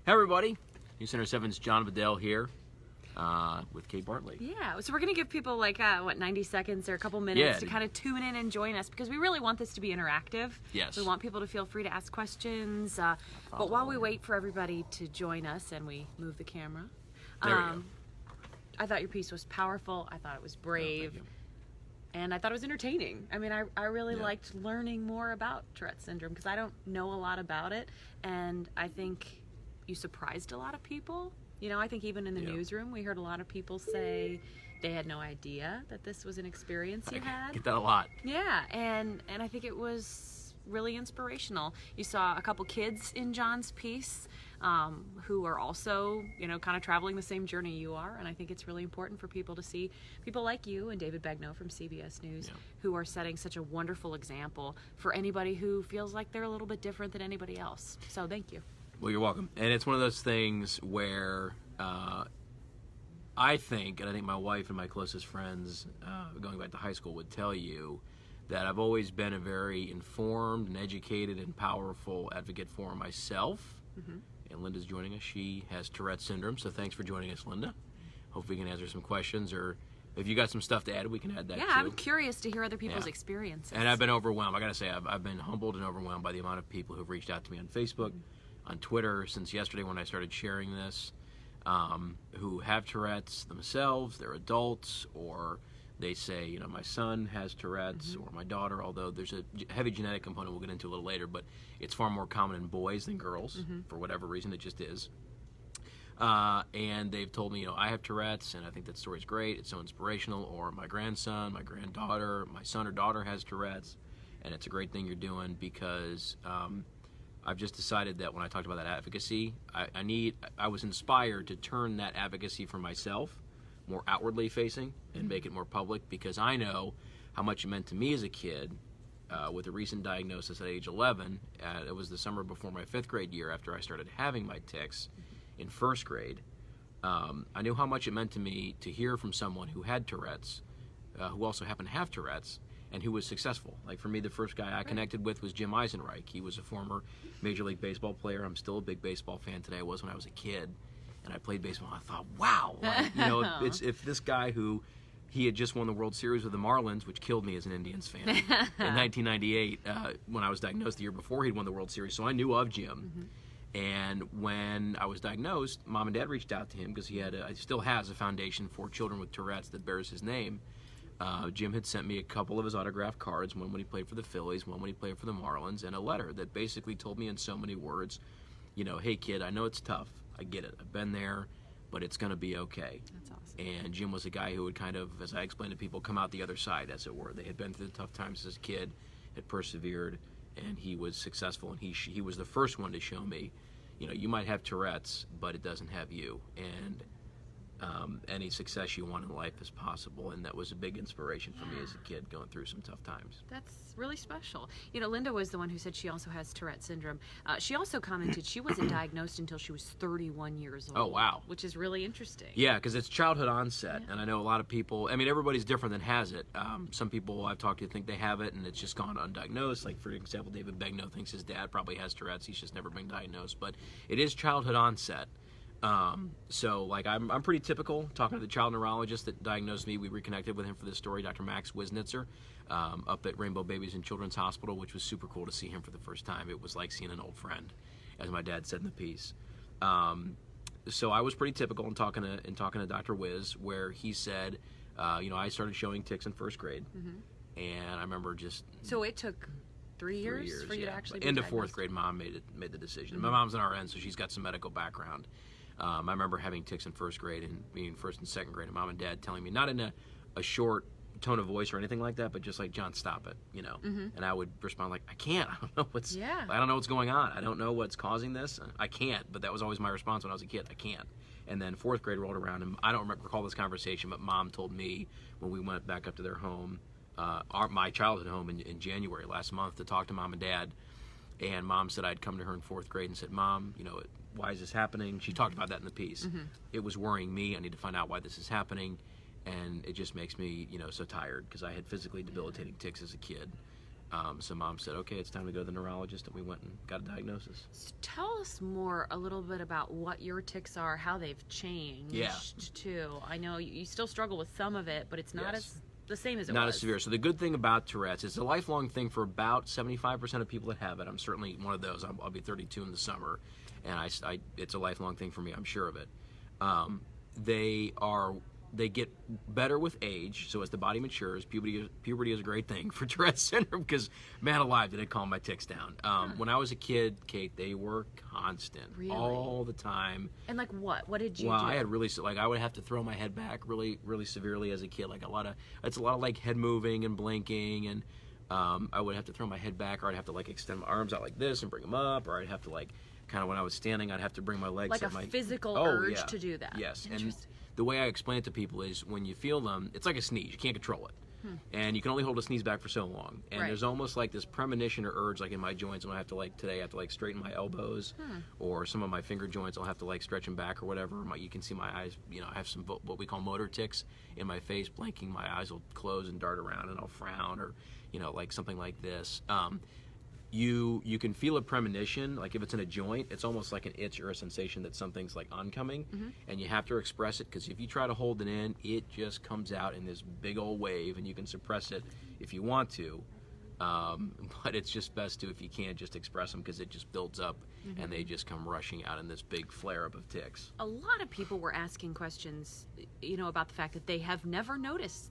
Hey everybody, News Center 7's John Vidal here with Kate Bartley. Yeah, so we're going to give people 90 seconds or a couple minutes to kind of tune in and join us because we really want this to be interactive. Yes. We want people to feel free to ask questions. But while we wait for everybody to join us and we move the camera, There we go. I thought your piece was powerful. I thought it was brave. thank you. And I thought it was entertaining. I mean, I really liked learning more about Tourette syndrome because I don't know a lot about it. And I think you surprised a lot of people. You know, I think even in the newsroom, we heard a lot of people say they had no idea that this was an experience you had. Get that a lot. Yeah, and I think it was really inspirational. You saw a couple kids in John's piece who are also, kind of traveling the same journey you are, and I think it's really important for people to see people like you and David Begnaud from CBS News who are setting such a wonderful example for anybody who feels like they're a little bit different than anybody else. So thank you. Well, you're welcome. And it's one of those things where I think my wife and my closest friends, going back to high school, would tell you that I've always been a very informed and educated and powerful advocate for myself. Mm-hmm. And Linda's joining us. She has Tourette syndrome, so thanks for joining us, Linda. Hope we can answer some questions, or if you got some stuff to add, we can add that too. Yeah, I'm curious to hear other people's experiences. And I've been overwhelmed. I got to say, I've been humbled and overwhelmed by the amount of people who've reached out to me on Facebook, on Twitter since yesterday when I started sharing this, who have Tourette's themselves, they're adults, or they say, my son has Tourette's, or my daughter, although there's a heavy genetic component we'll get into a little later, but it's far more common in boys than girls, for whatever reason, it just is. And they've told me, I have Tourette's, and I think that story's great, it's so inspirational, or my grandson, my granddaughter, my son or daughter has Tourette's, and it's a great thing you're doing because I've just decided that when I talked about that advocacy, I was inspired to turn that advocacy for myself more outwardly facing and make it more public, because I know how much it meant to me as a kid with a recent diagnosis at age 11. It was the summer before my 5th grade year after I started having my tics in 1st grade. I knew how much it meant to me to hear from someone who had Tourette's, who also happened to have Tourette's, and who was successful. Like for me, the first guy I connected with was Jim Eisenreich. He was a former Major League Baseball player. I'm still a big baseball fan today. I was when I was a kid. And I played baseball, and I thought, wow, it's if this guy who, he had just won the World Series with the Marlins, which killed me as an Indians fan, in 1998, when I was diagnosed the year before he'd won the World Series, so I knew of Jim. And when I was diagnosed, Mom and Dad reached out to him because he still has a foundation for children with Tourette's that bears his name. Jim had sent me a couple of his autographed cards, one when he played for the Phillies, one when he played for the Marlins, and a letter that basically told me in so many words, hey kid, I know it's tough. I get it. I've been there, but it's going to be okay. That's awesome. And Jim was a guy who would kind of, as I explained to people, come out the other side, as it were. They had been through the tough times as a kid, had persevered, and he was successful. And he was the first one to show me, you might have Tourette's, but it doesn't have you. And any success you want in life is possible, and that was a big inspiration for me as a kid going through some tough times. That's really special. Linda was the one who said she also has Tourette syndrome. She also commented she wasn't diagnosed until she was 31 years old. Oh, wow. Which is really interesting. Yeah, because it's childhood onset, and I know a lot of people, everybody's different than has it. Some people I've talked to think they have it, and it's just gone undiagnosed. Like, for example, David Begnaud thinks his dad probably has Tourette's. He's just never been diagnosed, but it is childhood onset. So I'm pretty typical. Talking to the child neurologist that diagnosed me, we reconnected with him for this story, Dr. Max Wisnitzer, up at Rainbow Babies and Children's Hospital, which was super cool to see him for the first time. It was like seeing an old friend, as my dad said in the piece. So I was pretty typical in talking to Dr. Wiz, where he said, I started showing tics in 1st grade, and I remember just. So it took 3 years for you to actually be into diagnosed? 4th grade, Mom made the decision. My mom's an RN, so she's got some medical background. I remember having tics in 1st grade and being 1st and 2nd grade, and Mom and Dad telling me, not in a short tone of voice or anything like that, but just like, John, stop it, And I would respond like, I can't. I don't know what's going on. I don't know what's causing this. I can't. But that was always my response when I was a kid. I can't. And then 4th grade rolled around, and I don't recall this conversation, but Mom told me when we went back up to their home, my childhood home in January last month, to talk to Mom and Dad. And Mom said I'd come to her in 4th grade and said, Mom, why is this happening? She talked about that in the piece. It was worrying me. I need to find out why this is happening. And it just makes me, so tired, because I had physically debilitating tics as a kid. So mom said, okay, it's time to go to the neurologist, and we went and got a diagnosis. So tell us more a little bit about what your tics are, how they've changed too. I know you still struggle with some of it, but it's not as the same as it was. Not as severe. So the good thing about Tourette's, it's a lifelong thing for about 75% of people that have it. I'm certainly one of those. I'll be 32 in the summer, and it's a lifelong thing for me. I'm sure of it. They get better with age. So as the body matures, puberty is a great thing for Tourette's syndrome because, man alive, did it calm my tics down. When I was a kid, Kate, they were constant, all the time. And like what? What did you do? Well, I had I would have to throw my head back really, really severely as a kid. Like it's a lot of like head moving and blinking, and I would have to throw my head back, or I'd have to like extend my arms out like this and bring them up, or I'd have to like kind of when I was standing, I'd have to bring my legs like up. Like a physical urge to do that. Yes, and the way I explain it to people is when you feel them, it's like a sneeze. You can't control it. And you can only hold a sneeze back for so long. And there's almost like this premonition or urge like in my joints when I have to like today I have to like straighten my elbows or some of my finger joints I'll have to like stretch them back or whatever. You can see my eyes, I have some what we call motor tics in my face, blinking. My eyes will close and dart around and I'll frown or like something like this. You can feel a premonition, like if it's in a joint, it's almost like an itch or a sensation that something's like oncoming, and you have to express it because if you try to hold it in, it just comes out in this big old wave, and you can suppress it if you want to, but it's just best to, if you can't, just express them because it just builds up and they just come rushing out in this big flare-up of tics. A lot of people were asking questions, about the fact that they have never noticed